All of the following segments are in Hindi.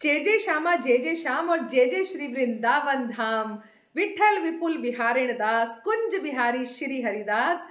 जय श्यामा जय श्याम और जय श्री वृंदावन धाम। विठल विपुल बिहारिण दास कुंज बिहारी श्री हरिदास।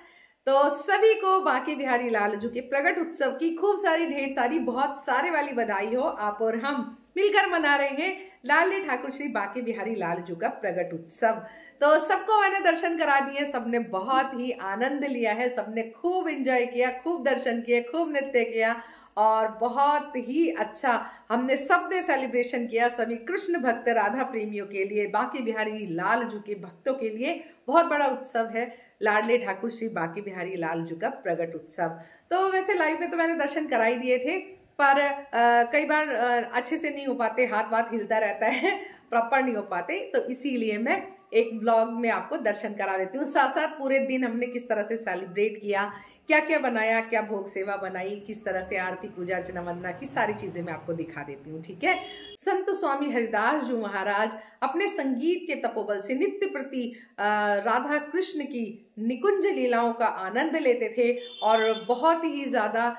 तो सभी को बांके बिहारी लालजू के प्रगट उत्सव की खूब सारी ढेर सारी बहुत सारे वाली बधाई हो। आप और हम मिलकर मना रहे हैं लाडले ठाकुर श्री बांके बिहारी लालजू का प्रगट उत्सव। तो सबको मैंने दर्शन करा दिए, सबने बहुत ही आनंद लिया है, सबने खूब एंजॉय किया, खूब दर्शन किए, खूब नृत्य किया और बहुत ही अच्छा हमने सबने सेलिब्रेशन किया। सभी कृष्ण भक्त राधा प्रेमियों के लिए, बांके बिहारी लालजू के भक्तों के लिए बहुत बड़ा उत्सव है लाडले ठाकुर श्री बांके बिहारी लालजू का प्रगट उत्सव। तो वैसे लाइव में तो मैंने दर्शन करा ही दिए थे, पर कई बार अच्छे से नहीं हो पाते, हाथ वाथ हिलता रहता है, प्रॉपर नहीं हो पाते, तो इसीलिए मैं एक ब्लॉग में आपको दर्शन करा देती हूँ। साथ साथ पूरे दिन हमने किस तरह से सेलिब्रेट किया, क्या क्या बनाया, क्या भोग सेवा बनाई, किस तरह से आरती पूजा अर्चना वंदना की सारी चीजें मैं आपको दिखा देती हूँ। ठीक है। संत स्वामी हरिदास जी महाराज अपने संगीत के तपोबल से नित्य प्रति राधा कृष्ण की निकुंज लीलाओं का आनंद लेते थे और बहुत ही ज्यादा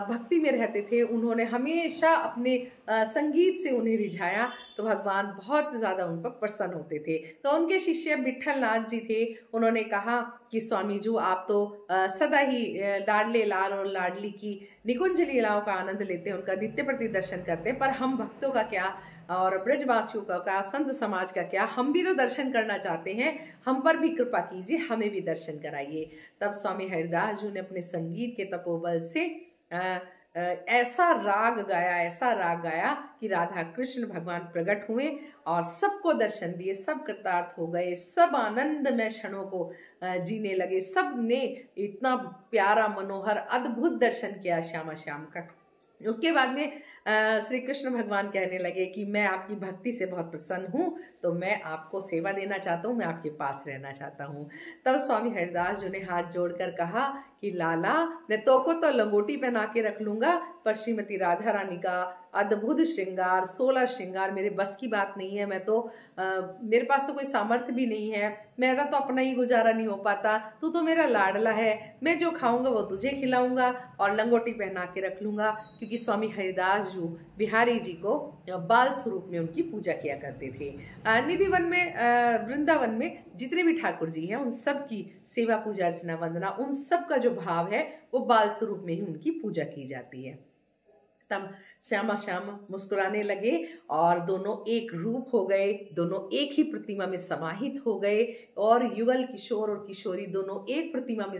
भक्ति में रहते थे। उन्होंने हमेशा अपने संगीत से उन्हें रिझाया, तो भगवान बहुत ज़्यादा उन पर प्रसन्न होते थे। तो उनके शिष्य विठल नाथ जी थे, उन्होंने कहा कि स्वामी जी आप तो सदा ही लाडले लाल और लाडली की निकुंज लीलाओं का आनंद लेते हैं, उनका नित्य प्रति दर्शन करते हैं, पर हम भक्तों का क्या और ब्रजवासियों का क्या, संत समाज का क्या, हम भी तो दर्शन करना चाहते हैं, हम पर भी कृपा कीजिए, हमें भी दर्शन कराइए। तब स्वामी हरिदास जी ने अपने संगीत के तपोबल से ऐसा राग गाया कि राधा कृष्ण भगवान प्रकट हुए और सबको दर्शन दिए, सब कृतार्थ हो गए, सब आनंदमय क्षणों को जीने लगे। सब ने इतना प्यारा मनोहर अद्भुत दर्शन किया श्यामा श्याम का। उसके बाद में श्री कृष्ण भगवान कहने लगे कि मैं आपकी भक्ति से बहुत प्रसन्न हूँ, तो मैं आपको सेवा देना चाहता हूँ, मैं आपके पास रहना चाहता हूँ। तब स्वामी हरिदास जी ने हाथ जोड़कर कहा कि लाला मैं तो लंगोटी पहना के रख लूंगा, पर श्रीमती राधा रानी का अद्भुत श्रृंगार, 16 श्रृंगार मेरे बस की बात नहीं है। मैं तो मेरे पास तो कोई सामर्थ्य भी नहीं है, मेरा तो अपना ही गुजारा नहीं हो पाता, तू तो मेरा लाडला है, मैं जो खाऊंगा वो तुझे खिलाऊंगा और लंगोटी पहना के रख लूंगा। क्योंकि स्वामी हरिदास जी बिहारी जी को बाल स्वरूप में उनकी पूजा किया करते थे। निधिवन में वृंदावन में जितने भी ठाकुर जी हैं उन सब की सेवा पूजा अर्चना वंदना, उन सब का जो भाव है वो बाल स्वरूप में ही उनकी पूजा की जाती है। तब श्यामा श्याम मुस्कुराने लगे और दोनों एक रूप हो गए, दोनों एक ही प्रतिमा में समाहित हो गए और युगल किशोर और किशोरी दोनों एक प्रतिमा में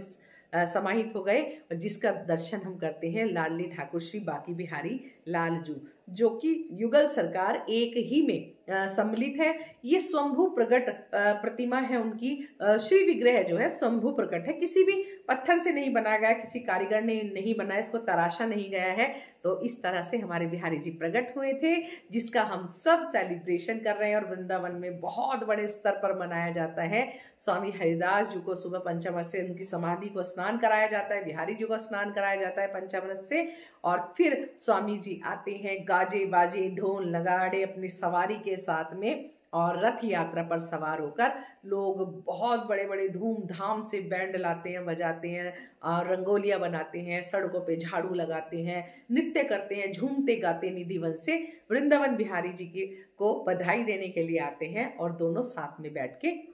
समाहित हो गए, और जिसका दर्शन हम करते हैं लाडली ठाकुर श्री बांके बिहारी लालजू, जो कि युगल सरकार एक ही में सम्मिलित है। ये स्वंभू प्रकट प्रतिमा है उनकी, श्री विग्रह जो है स्वंभू प्रकट है, किसी भी पत्थर से नहीं बनाया गया, किसी कारीगर ने नहीं बनाया, इसको तराशा नहीं गया है। तो इस तरह से हमारे बिहारी जी प्रकट हुए थे, जिसका हम सब सेलिब्रेशन कर रहे हैं और वृंदावन में बहुत बड़े स्तर पर मनाया जाता है। स्वामी हरिदास जी को सुबह पंचामृत से उनकी समाधि को स्नान कराया जाता है, बिहारी जी को स्नान कराया जाता है पंचामृत से, और फिर स्वामी जी आते हैं गाजे बाजे ढोल नगाड़े अपनी सवारी के साथ में, और रथ यात्रा पर सवार होकर लोग बहुत बड़े बड़े धूमधाम से बैंड लाते हैं, बजाते हैं और रंगोलियां बनाते हैं, सड़कों पे झाड़ू लगाते हैं, नृत्य करते हैं, झूमते गाते निधिवन से वृंदावन बिहारी जी को बधाई देने के लिए आते हैं और दोनों साथ में बैठ के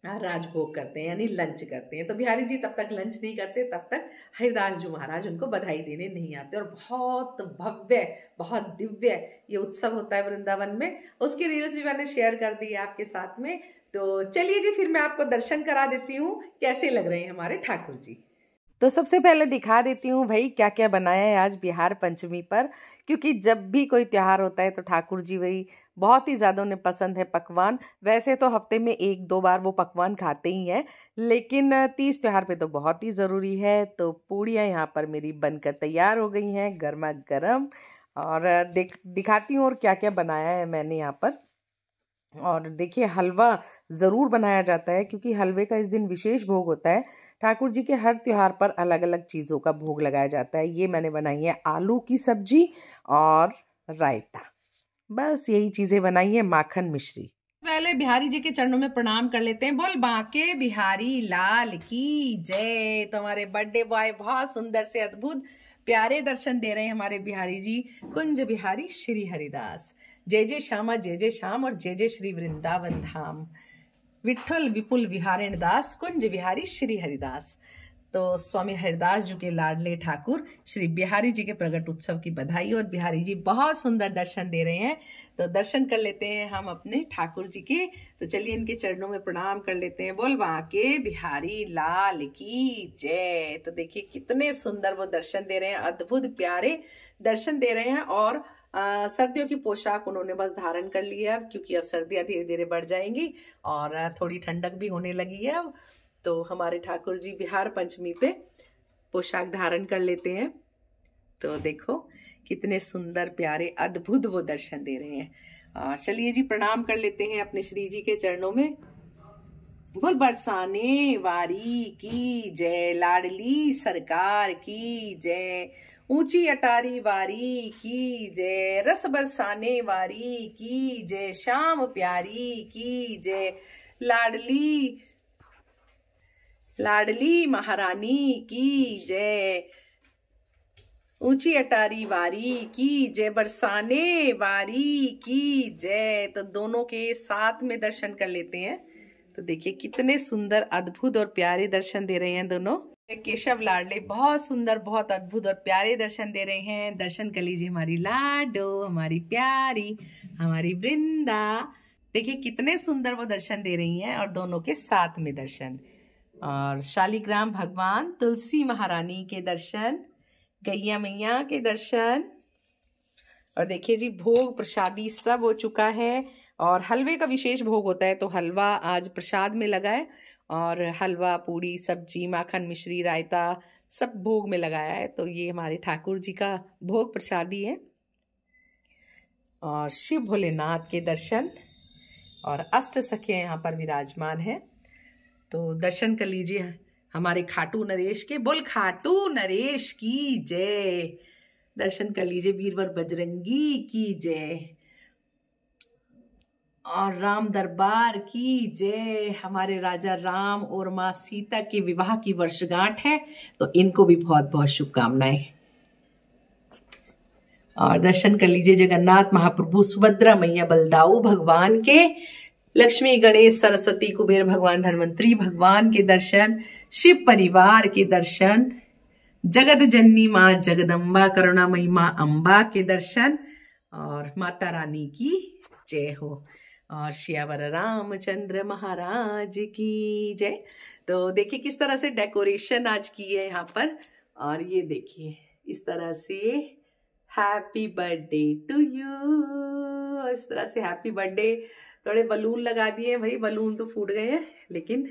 राजभोग करते हैं, यानी लंच करते हैं। तो बिहारी जी तब तक लंच नहीं करते, तब तक हरिदास जी महाराज उनको बधाई देने नहीं आते, और बहुत भव्य बहुत दिव्य ये उत्सव होता है वृंदावन में। उसकी रील्स भी मैंने शेयर कर दी है आपके साथ में। तो चलिए जी, फिर मैं आपको दर्शन करा देती हूँ कैसे लग रहे हैं हमारे ठाकुर जी। तो सबसे पहले दिखा देती हूँ भाई क्या क्या बनाया है आज बिहार पंचमी पर, क्योंकि जब भी कोई त्योहार होता है तो ठाकुर जी वही बहुत ही ज़्यादा उन्हें पसंद है पकवान। वैसे तो हफ्ते में 1-2 बार वो पकवान खाते ही हैं, लेकिन तीज त्योहार पे तो बहुत ही ज़रूरी है। तो पूड़ियाँ यहाँ पर मेरी बनकर तैयार हो गई हैं गर्मा गर्म, और दिखाती हूँ और क्या क्या बनाया है मैंने यहाँ पर। और देखिए हलवा ज़रूर बनाया जाता है, क्योंकि हलवे का इस दिन विशेष भोग होता है। ठाकुर जी के हर त्योहार पर अलग अलग चीज़ों का भोग लगाया जाता है। ये मैंने बनाई है आलू की सब्जी और रायता, बस यही चीज़ें बनाई है, माखन मिश्री। पहले बिहारी जी के चरणों में प्रणाम कर लेते हैं। बोल बांके बिहारी लाल की जय। तुम्हारे बर्थडे बॉय बहुत सुंदर से अद्भुत प्यारे दर्शन दे रहे हैं हमारे बिहारी जी कुंज बिहारी श्री हरिदास। जय जय श्यामा जय जय श्याम और जय जय श्री वृंदावन धाम। विठल विपुल बिहारिण दास कुंज बिहारी श्री हरिदास। तो स्वामी हरिदास जी के लाडले ठाकुर श्री बिहारी जी के प्रगट उत्सव की बधाई। और बिहारी जी बहुत सुंदर दर्शन दे रहे हैं, तो दर्शन कर लेते हैं हम अपने ठाकुर जी के। तो चलिए इनके चरणों में प्रणाम कर लेते हैं। बोल बांके बिहारी लाल की जय। तो देखिए कितने सुंदर वो दर्शन दे रहे हैं, अद्भुत प्यारे दर्शन दे रहे हैं। और सर्दियों की पोशाक उन्होंने बस धारण कर ली है अब, क्योंकि अब सर्दियाँ धीरे धीरे बढ़ जाएंगी और थोड़ी ठंडक भी होने लगी है अब। तो हमारे ठाकुर जी बिहार पंचमी पे पोशाक धारण कर लेते हैं। तो देखो कितने सुंदर प्यारे अद्भुत वो दर्शन दे रहे हैं। और चलिए जी प्रणाम कर लेते हैं अपने श्री जी के चरणों में। बोल बरसाने वारी की जय, लाडली सरकार की जय, ऊंची अटारी वारी की जय, रस बरसाने वारी की जय, श्याम प्यारी की जय, लाडली महारानी की जय, ऊंची अटारी वारी की जय, बरसाने वारी की जय। तो दोनों के साथ में दर्शन कर लेते हैं। तो देखिए कितने सुंदर अद्भुत और प्यारे दर्शन दे रहे हैं दोनों। केशव लाडले बहुत सुंदर बहुत अद्भुत और प्यारे दर्शन दे रहे हैं। दर्शन कर लीजिए हमारी लाडो, हमारी प्यारी, हमारी वृंदा। देखिए कितने सुंदर वो दर्शन दे रही हैं और दोनों के साथ में दर्शन। और शालिग्राम भगवान तुलसी महारानी के दर्शन, गैया मैया के दर्शन। और देखिए जी भोग प्रसादी सब हो चुका है और हलवे का विशेष भोग होता है, तो हलवा आज प्रसाद में लगा है। और हलवा पूड़ी सब्जी माखन मिश्री रायता सब भोग में लगाया है। तो ये हमारे ठाकुर जी का भोग प्रसादी है। और शिव भोलेनाथ के दर्शन और अष्ट सखी यहाँ पर विराजमान है। तो दर्शन कर लीजिए हमारे खाटू नरेश के। बोल खाटू नरेश की जय। दर्शन कर लीजिए वीरवर बजरंगी की जय और राम दरबार की जय। हमारे राजा राम और माँ सीता के विवाह की वर्षगांठ है, तो इनको भी बहुत बहुत शुभकामनाएं। और दर्शन कर लीजिए जगन्नाथ महाप्रभु सुभद्रा मैया बलदाऊ भगवान के, लक्ष्मी गणेश सरस्वती कुबेर भगवान धन्वंतरी भगवान के दर्शन, शिव परिवार के दर्शन, जगत जननी माँ जगदम्बा करुणामयी माँ अम्बा के दर्शन और माता रानी की जय हो। और श्यावर रामचंद्र महाराज की जय। तो देखिए किस तरह से डेकोरेशन आज की है यहाँ पर। और ये देखिए इस तरह से हैप्पी बर्थडे टू यू, इस तरह से हैप्पी बर्थडे। थोड़े बलून लगा दिए भाई, बलून तो फूट गए हैं लेकिन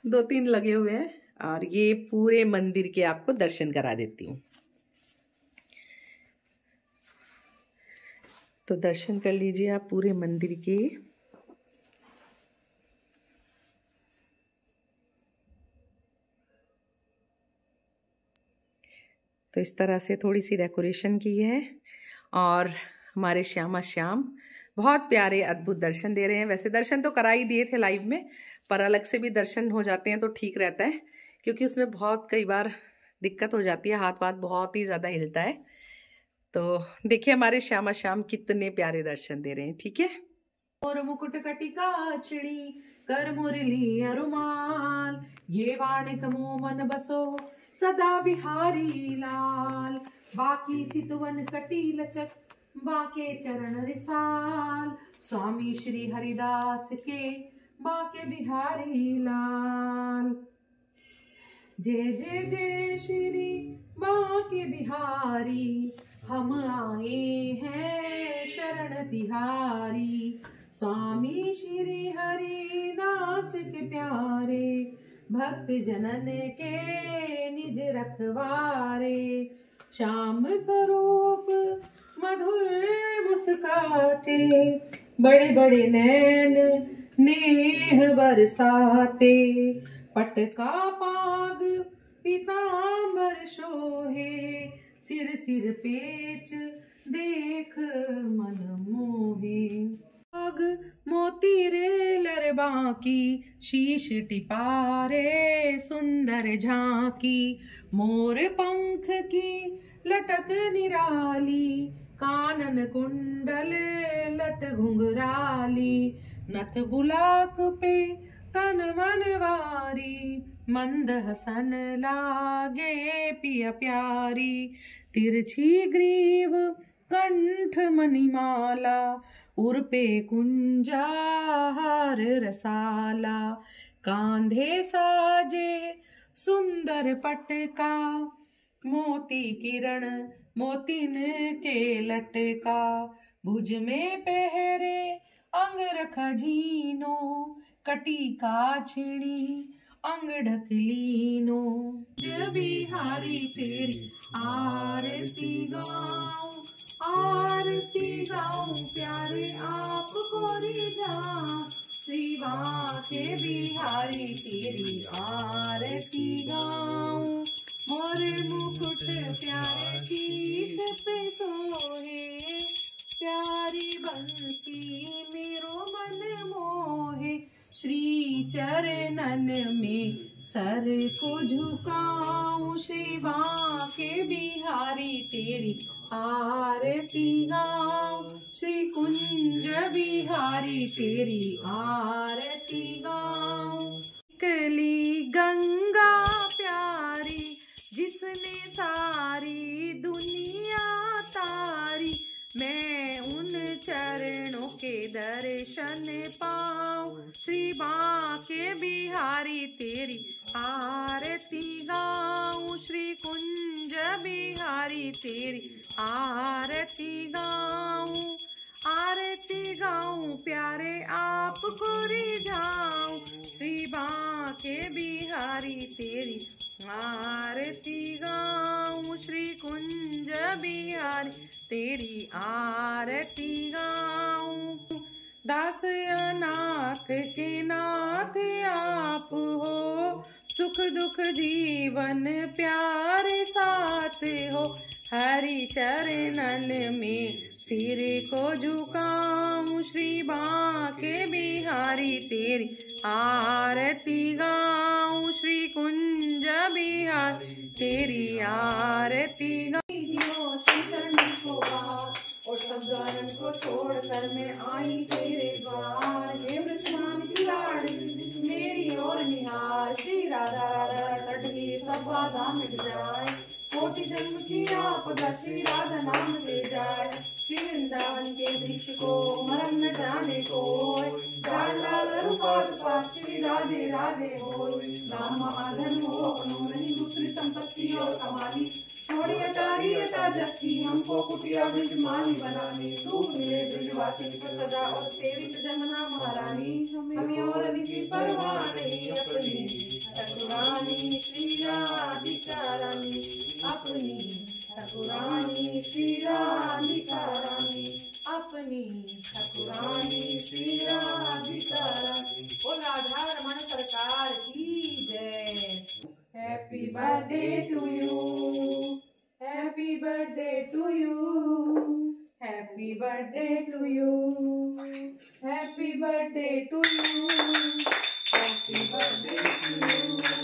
2-3 लगे हुए हैं। और ये पूरे मंदिर के आपको दर्शन करा देती हूँ। तो दर्शन कर लीजिए आप पूरे मंदिर के। तो इस तरह से थोड़ी सी डेकोरेशन की है। और हमारे श्यामा श्याम बहुत प्यारे अद्भुत दर्शन दे रहे हैं। वैसे दर्शन तो करा ही दिए थे लाइव में, पर अलग से भी दर्शन हो जाते हैं तो ठीक रहता है, क्योंकि उसमें बहुत कई बार दिक्कत हो जाती है, हाथ वाथ बहुत ही ज़्यादा हिलता है। तो देखिए हमारे श्यामा श्याम कितने प्यारे दर्शन दे रहे हैं। ठीक है। और मुकुट कटिका चिड़ी कर मुरली अरुमाल, ये वाणिक मोमन बसो सदा बिहारी लाल, बाकी चितवन कटी लचक बाके चरण रिसाल, स्वामी श्री हरिदास के बाके बिहारी लाल। जय जय जय श्री बाके बिहारी, हम आए हैं शरण तिहारी, स्वामी श्री हरिदास के प्यारे, भक्त जनन के निज रखवारे, श्याम स्वरूप मधुर मुस्काते, बड़े बड़े नैन नेह बरसाते, पटका पाग पीतांबर शोहे, सिर सिर पेच देख मन मोहे, पाग मोती रे लर बांकी, शीश टिपारे सुंदर झांकी। मोर पंख की लटक निराली, कानन कुंडल लट घुंघराली। नथ बुलाक पे तन मन वारी, मंद हसन लागे पिया प्यारी। तिरछी ग्रीव कंठ मणिमाला, उर पे कुंजा हार रसाला। कांधे साजे सुंदर पटका, मोती किरण मोतिन के लटका। भुज में पहरे अंग खजीनो, कटी का छिड़ी अंग ढकलीनो। जय बिहारी तेरी आरती गाऊं, आरती गाऊं प्यारे आपको रिझाऊं। श्री बांके बिहारी तेरी आरती गाऊं। मोर मुकुट प्यारे शीश पे सोहे, प्यारी बंसी मेरो मन मोहे। श्री चरणन में सर को झुकाऊं, श्री बांके बिहारी तेरी आरती गाऊं। श्री कुंज बिहारी तेरी आरती गाऊं। कली गंगा प्यारी, जिसने सारी दुनिया तारी। मैं उन चरणों के दर्शन पाऊं, श्री बांके बिहारी तेरी आरती गाऊं। श्री कुंज बिहारी तेरी आरती गाऊं। आरती गाऊं प्यारे आपको रिझाऊं, श्री बांके बिहारी तेरी आरती गाऊं। श्री कुंज बिहारी तेरी आरती गाऊं। दास अनाथ के नाथ आप हो, सुख दुख जीवन प्यारे साथ हो। हरि चरणन में सिर को झुकाऊं, श्री बांके बिहारी तेरी आरती गाऊं। श्री कुंज बिहारी तेरी आरती गाऊं। श्री चरण को और सब द्वारन को छोड़कर मैं आई तेरे द्वार। हे वृषभान की लाडली मेरी ओर निहार, श्री राधा राधा तटली सब बाधा मिट जाए। कोटि जन्म की आपदा श्री राधा नाम से जाए। श्री वृंदावन के वृक्ष को मरम न जाने को, श्री राधे राधे हो। राम महाधन हो अपनो नहीं, दूसरी संपत्ति और कमानी। थोड़ी अटारी अटा जबकि हमको कुटिया ब्रिज माली बनाने। तू मिले ब्रिजवासी सदा और सेवित जमुना महारानी। हमें और अधिक परवाह नहीं अपनी ठाकुरानी, श्री राधिका रानी। अपनी ठाकुरानी श्री राधिका रानी, अपनी ठाकुरानी श्री राधिका रानी। ओ राधा रमन सरकार की जय। Happy birthday to you, happy birthday to you, happy birthday to you, happy birthday to you, happy birthday to you.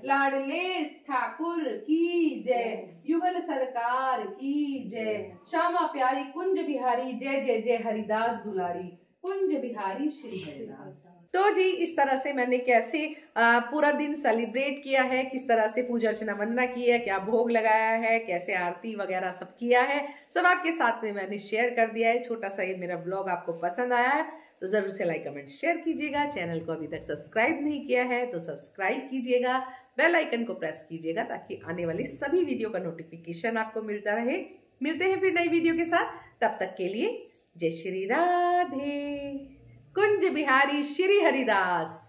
लाडले ठाकुर की जय, युगल सरकार की जय। श्यामा प्यारी कुंज बिहारी जय जय जय हरिदास दुलारी। कुंज बिहारी श्री हरिदास। तो जी इस तरह से मैंने कैसे पूरा दिन सेलिब्रेट किया है, किस तरह से पूजा अर्चना वंदना की है, क्या भोग लगाया है, कैसे आरती वगैरह सब किया है, सब आपके साथ में मैंने शेयर कर दिया है। छोटा सा ये मेरा ब्लॉग आपको पसंद आया है तो जरूर से लाइक कमेंट शेयर कीजिएगा। चैनल को अभी तक सब्सक्राइब नहीं किया है तो सब्सक्राइब कीजिएगा, बेल आइकन को प्रेस कीजिएगा ताकि आने वाली सभी वीडियो का नोटिफिकेशन आपको मिलता रहे। मिलते हैं फिर नई वीडियो के साथ, तब तक के लिए जय श्री राधे। कुंज बिहारी श्री हरिदास।